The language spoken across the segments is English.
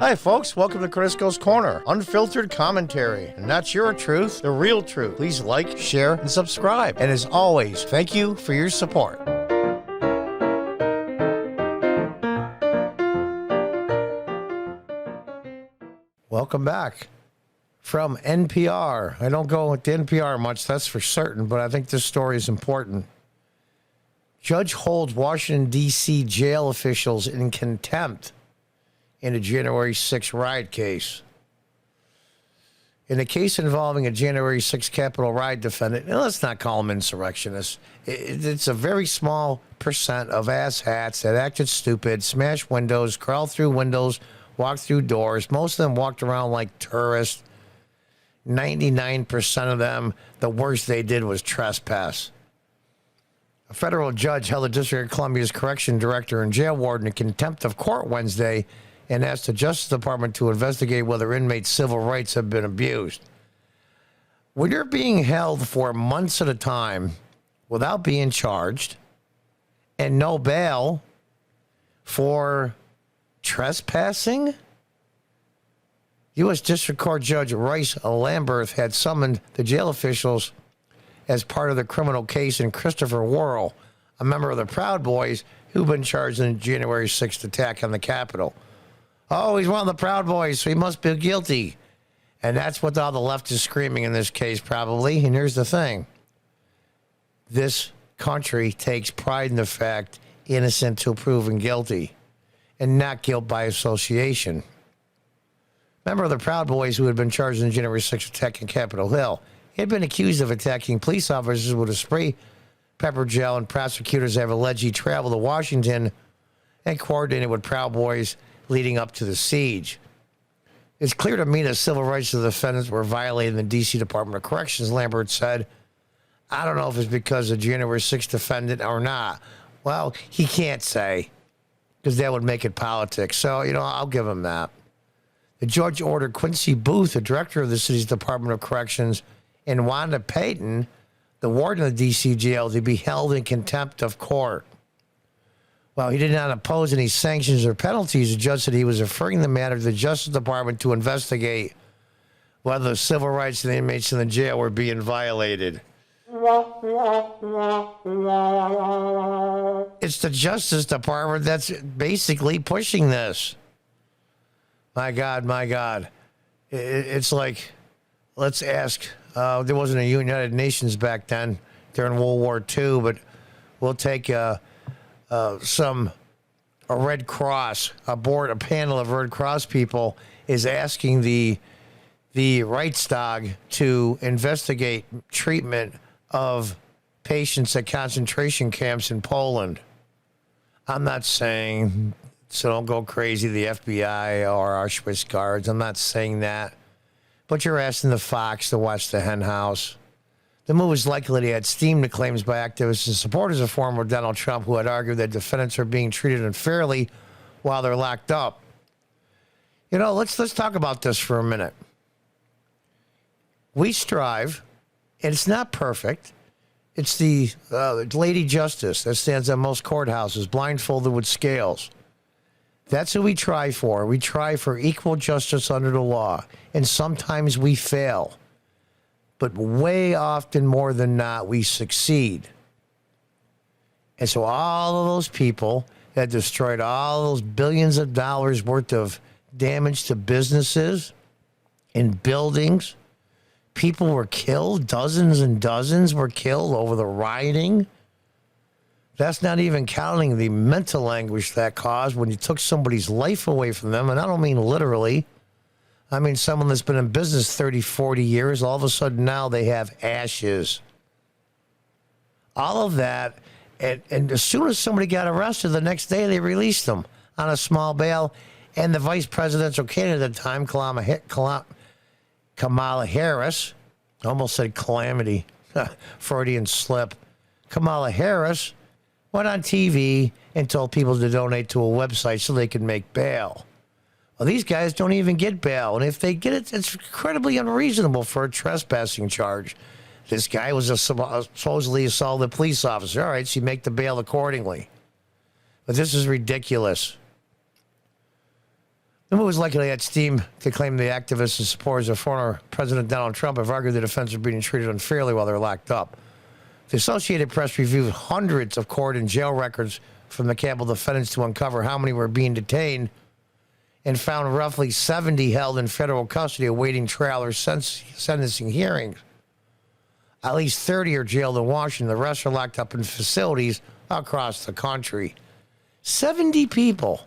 Hi, folks. Welcome to Crisco's Corner. Unfiltered commentary. And that's your truth, the real truth. Please like, share, and subscribe. And as always, thank you for your support. Welcome back from NPR. I don't go with the NPR much, that's for certain, but I think this story is important. Judge holds Washington, D.C. jail officials in contempt in a January 6 riot case. In a case involving a January 6 Capitol riot defendant, and let's not call them insurrectionists, it's a very small percent of asshats that acted stupid, smashed windows, crawled through windows, walked through doors. Most of them walked around like tourists. 99% of them, the worst they did was trespass. A federal judge held the District of Columbia's correction director and jail warden in contempt of court Wednesday and asked the Justice Department to investigate whether inmates' civil rights have been abused. When you're being held for months at a time without being charged and no bail for trespassing, U.S. District Court Judge Royce Lamberth had summoned the jail officials as part of the criminal case in Christopher Worrell, a member of the Proud Boys who've been charged in the January 6th attack on the Capitol. Oh, he's one of the Proud Boys, so he must be guilty. And that's what all the left is screaming in this case, probably. And here's the thing. This country takes pride in the fact innocent till proven guilty and not guilt by association. Member of the Proud Boys who had been charged in the January 6th attack on Capitol Hill. He had been accused of attacking police officers with a spray pepper gel, and prosecutors have alleged he traveled to Washington and coordinated with Proud Boys leading up to the siege. It's clear to me that civil rights of the defendants were violated in the D.C. Department of Corrections, Lambert said. I don't know if it's because of January 6th defendant or not. Well, he can't say, because that would make it politics. So, I'll give him that. The judge ordered Quincy Booth, the director of the city's Department of Corrections, and Wanda Payton, the warden of the D.C. jail, to be held in contempt of court. While he did not impose any sanctions or penalties, the judge said he was referring the matter to the Justice Department to investigate whether the civil rights of the inmates in the jail were being violated. It's the Justice Department that's basically pushing this. My God, my God. It's like, let's ask, there wasn't a United Nations back then during World War II, but we'll take a Red Cross, a panel of Red Cross people is asking the Reichstag to investigate treatment of patients at concentration camps in Poland. I'm not saying, so don't go crazy, the FBI or our Swiss guards. I'm not saying that. But you're asking the Fox to watch the hen house. The move is likely to add steam to claims by activists and supporters of former Donald Trump who had argued that defendants are being treated unfairly while they're locked up. Let's talk about this for a minute. We strive, and it's not perfect. It's the Lady Justice that stands on most courthouses, blindfolded with scales. That's who we try for. We try for equal justice under the law, and sometimes we fail. But way often more than not, we succeed. And so all of those people that destroyed all those billions of dollars worth of damage to businesses and buildings, people were killed, dozens and dozens were killed over the rioting. That's not even counting the mental anguish that caused when you took somebody's life away from them. And I don't mean literally. I mean, someone that's been in business 30, 40 years, all of a sudden now they have ashes. All of that, and as soon as somebody got arrested, the next day they released them on a small bail. And the vice presidential candidate at the time, Kamala Harris, I almost said calamity, Freudian slip. Kamala Harris went on TV and told people to donate to a website so they could make bail. Well, these guys don't even get bail. And if they get it, it's incredibly unreasonable for a trespassing charge. This guy was supposedly assaulted a police officer. All right, so you make the bail accordingly. But this is ridiculous. The move is likely at steam to claim the activists and supporters of former President Donald Trump have argued the defense are being treated unfairly while they're locked up. The Associated Press reviewed hundreds of court and jail records from the Capitol defendants to uncover how many were being detained and found roughly 70 held in federal custody awaiting trial or sentencing hearings. At least 30 are jailed in Washington. The rest are locked up in facilities across the country. 70 people.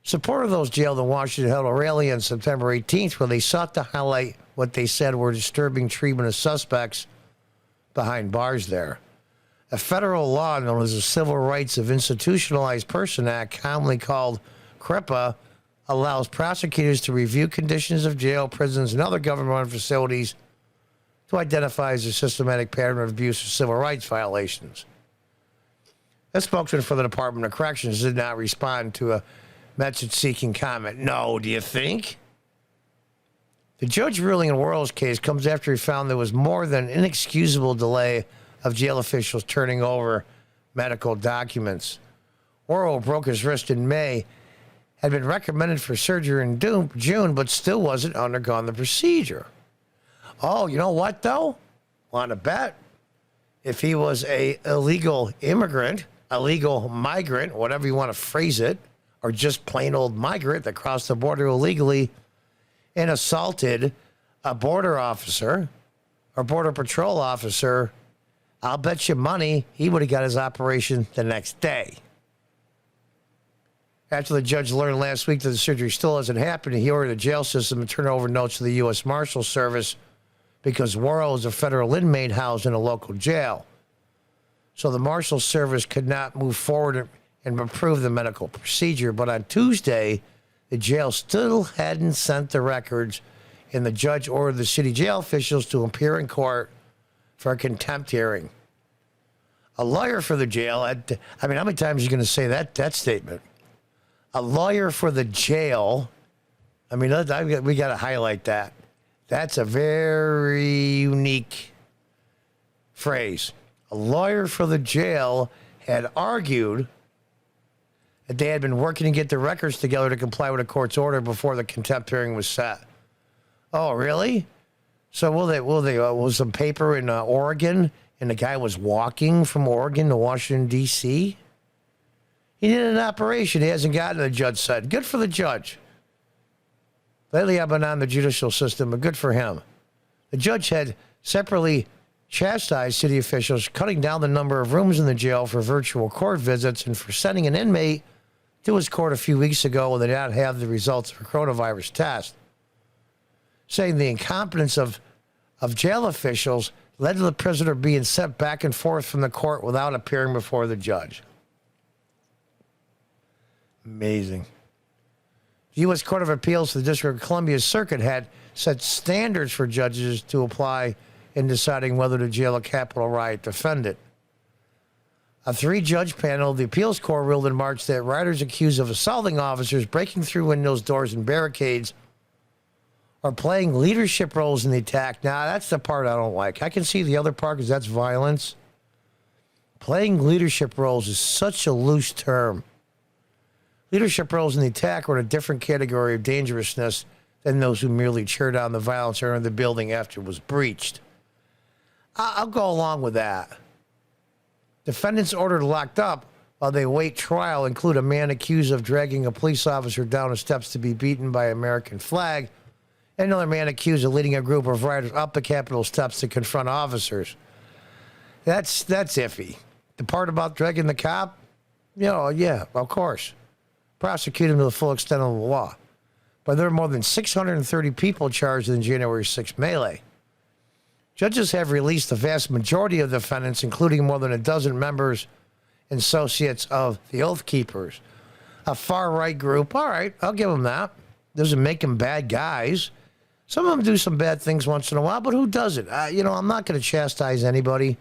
Supporters of those jailed in Washington held a rally on September 18th where they sought to highlight what they said were disturbing treatment of suspects behind bars there. A federal law known as the Civil Rights of Institutionalized Person Act, commonly called CRIPA, allows prosecutors to review conditions of jail, prisons, and other government facilities to identify as a systematic pattern of abuse or civil rights violations. A spokesman for the Department of Corrections did not respond to a message-seeking comment. No, do you think? The judge ruling in Worrell's case comes after he found there was more than inexcusable delay of jail officials turning over medical documents. Worrell broke his wrist in May, had been recommended for surgery in June, but still wasn't undergone the procedure. Oh, you know what, though? Want to bet? If he was a illegal immigrant, illegal migrant, whatever you want to phrase it, or just plain old migrant that crossed the border illegally and assaulted a border officer or border patrol officer, I'll bet you money he would have got his operation the next day. After the judge learned last week that the surgery still hasn't happened, he ordered the jail system to turn over notes to the U.S. Marshal Service because Worrell is a federal inmate housed in a local jail. So the Marshal Service could not move forward and approve the medical procedure. But on Tuesday, the jail still hadn't sent the records, and the judge ordered the city jail officials to appear in court for a contempt hearing. A lawyer for the jail, how many times are you going to say that statement? A lawyer for the jail, we got to highlight that. That's a very unique phrase. A lawyer for the jail had argued that they had been working to get the records together to comply with a court's order before the contempt hearing was set. Oh, really? So was some paper in Oregon, and the guy was walking from Oregon to Washington, D.C.? He did an operation. He hasn't gotten it, the judge said. Good for the judge. Lately, I've been on the judicial system, but good for him. The judge had separately chastised city officials, cutting down the number of rooms in the jail for virtual court visits and for sending an inmate to his court a few weeks ago when they did not have the results of a coronavirus test, saying the incompetence of jail officials led to the prisoner being sent back and forth from the court without appearing before the judge. Amazing. The U.S. Court of Appeals for the District of Columbia Circuit had set standards for judges to apply in deciding whether to jail a Capitol riot defendant. A 3-judge panel of the appeals court ruled in March that rioters accused of assaulting officers, breaking through windows, doors, and barricades are playing leadership roles in the attack. Now, that's the part I don't like. I can see the other part because that's violence. Playing leadership roles is such a loose term. Leadership roles in the attack were in a different category of dangerousness than those who merely cheered on the violence or in the building after it was breached. I'll go along with that. Defendants ordered locked up while they await trial include a man accused of dragging a police officer down the steps to be beaten by an American flag, and another man accused of leading a group of rioters up the Capitol steps to confront officers. That's iffy. The part about dragging the cop, yeah, of course. Prosecute him to the full extent of the law. But there are more than 630 people charged in the January 6th melee. Judges have released the vast majority of defendants, including more than a dozen members and associates of the Oath Keepers, a far-right group. All right, I'll give them that. Doesn't make them bad guys. Some of them do some bad things once in a while, but who doesn't? I'm not going to chastise anybody.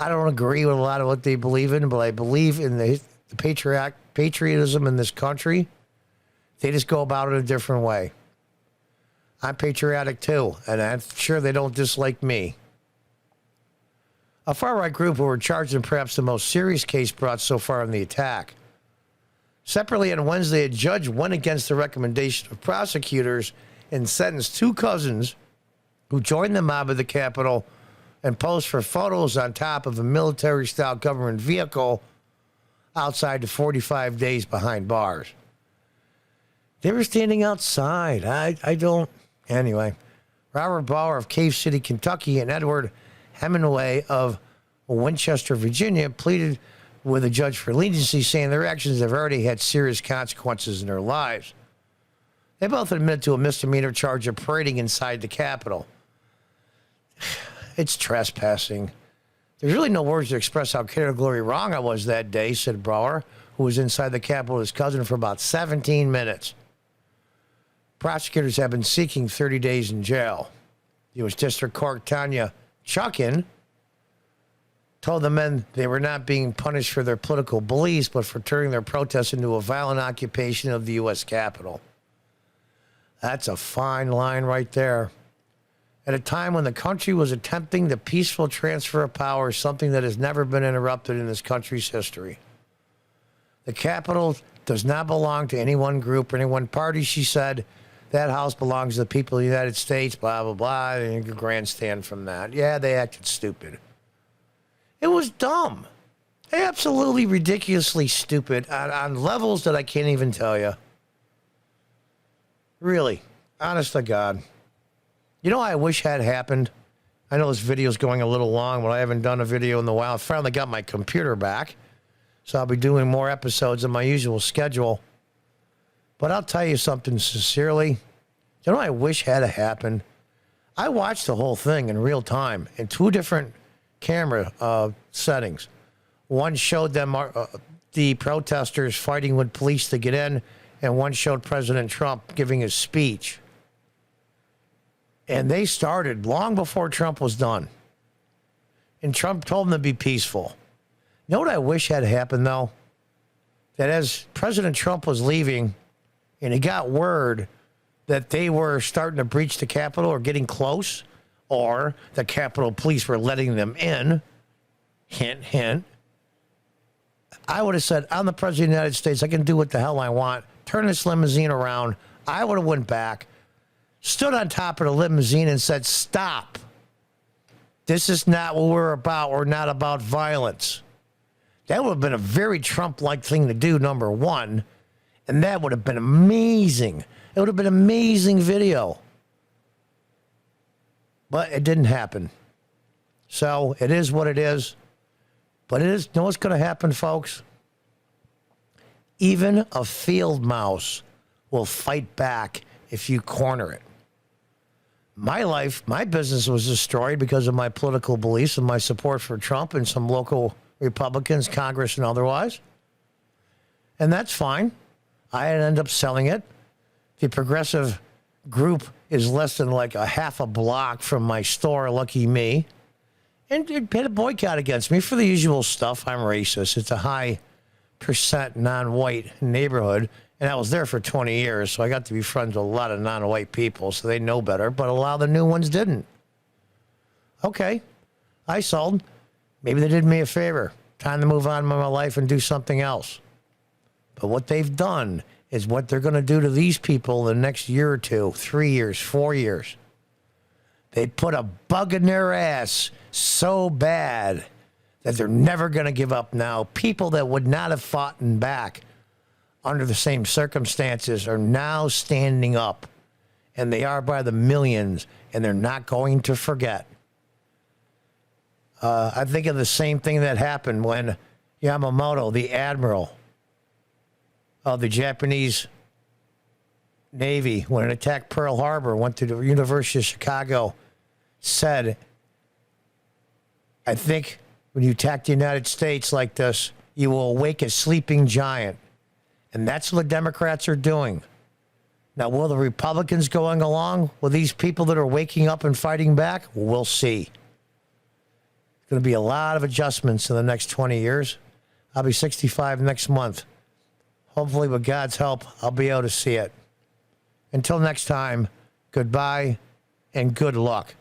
I don't agree with a lot of what they believe in, but I believe in the patriotism in this country. They just go about it a different way. I'm patriotic too, and I'm sure they don't dislike me. A far-right group who were charged in perhaps the most serious case brought so far in the attack Separately on Wednesday, a judge went against the recommendation of prosecutors and sentenced two cousins who joined the mob at the Capitol and posed for photos on top of a military-style government vehicle outside to 45 days behind bars. They were standing outside. I don't... Anyway, Robert Bauer of Cave City, Kentucky, and Edward Hemingway of Winchester, Virginia, pleaded with a judge for leniency, saying their actions have already had serious consequences in their lives. They both admitted to a misdemeanor charge of parading inside the Capitol. It's trespassing. There's really no words to express how categorically wrong I was that day, said Bauer, who was inside the Capitol with his cousin for about 17 minutes. Prosecutors have been seeking 30 days in jail. U.S. District Court Tanya Chuckin told the men they were not being punished for their political beliefs, but for turning their protests into a violent occupation of the U.S. Capitol. That's a fine line right there. At a time when the country was attempting the peaceful transfer of power, something that has never been interrupted in this country's history. The Capitol does not belong to any one group or any one party, she said. That house belongs to the people of the United States, blah, blah, blah. And you can grandstand from that. Yeah, they acted stupid. It was dumb. Absolutely ridiculously stupid on levels that I can't even tell you. Really. Honest to God. You know what I wish had happened? I know this video's going a little long, but I haven't done a video in a while. I finally got my computer back, so I'll be doing more episodes on my usual schedule. But I'll tell you something sincerely. You know what I wish had happened? I watched the whole thing in real time in two different camera settings. One showed them the protesters fighting with police to get in, and one showed President Trump giving his speech. And they started long before Trump was done. And Trump told them to be peaceful. You know what I wish had happened, though? That as President Trump was leaving, and he got word that they were starting to breach the Capitol or getting close, or the Capitol Police were letting them in, hint, hint, I would have said, I'm the President of the United States. I can do what the hell I want. Turn this limousine around. I would have went back, stood on top of the limousine and said, stop. This is not what we're about. We're not about violence. That would have been a very Trump-like thing to do, number one. And that would have been amazing. It would have been an amazing video. But it didn't happen. So it is what it is. But it is, you know what's going to happen, folks? Even a field mouse will fight back if you corner it. My life, my business was destroyed because of my political beliefs and my support for Trump and some local Republicans, Congress and otherwise. And that's fine. I end up selling it. The progressive group is less than like a half a block from my store, lucky me. And it had a boycott against me for the usual stuff. I'm racist. It's a high percent non-white neighborhood. And I was there for 20 years, so I got to be friends with a lot of non-white people, so they know better. But a lot of the new ones didn't. Okay, I sold. Maybe they did me a favor. Time to move on with my life and do something else. But what they've done is what they're going to do to these people in the next year or two, 3 years, 4 years. They put a bug in their ass so bad that they're never going to give up now. People that would not have fought back under the same circumstances are now standing up. And they are by the millions, and they're not going to forget. I think of the same thing that happened when Yamamoto, the admiral of the Japanese Navy, when it attacked Pearl Harbor, went to the University of Chicago, said, I think when you attack the United States like this, you will awake a sleeping giant. And that's what the Democrats are doing. Now, will the Republicans going along with these people that are waking up and fighting back? We'll see. There's going to be a lot of adjustments in the next 20 years. I'll be 65 next month. Hopefully, with God's help, I'll be able to see it. Until next time, goodbye and good luck.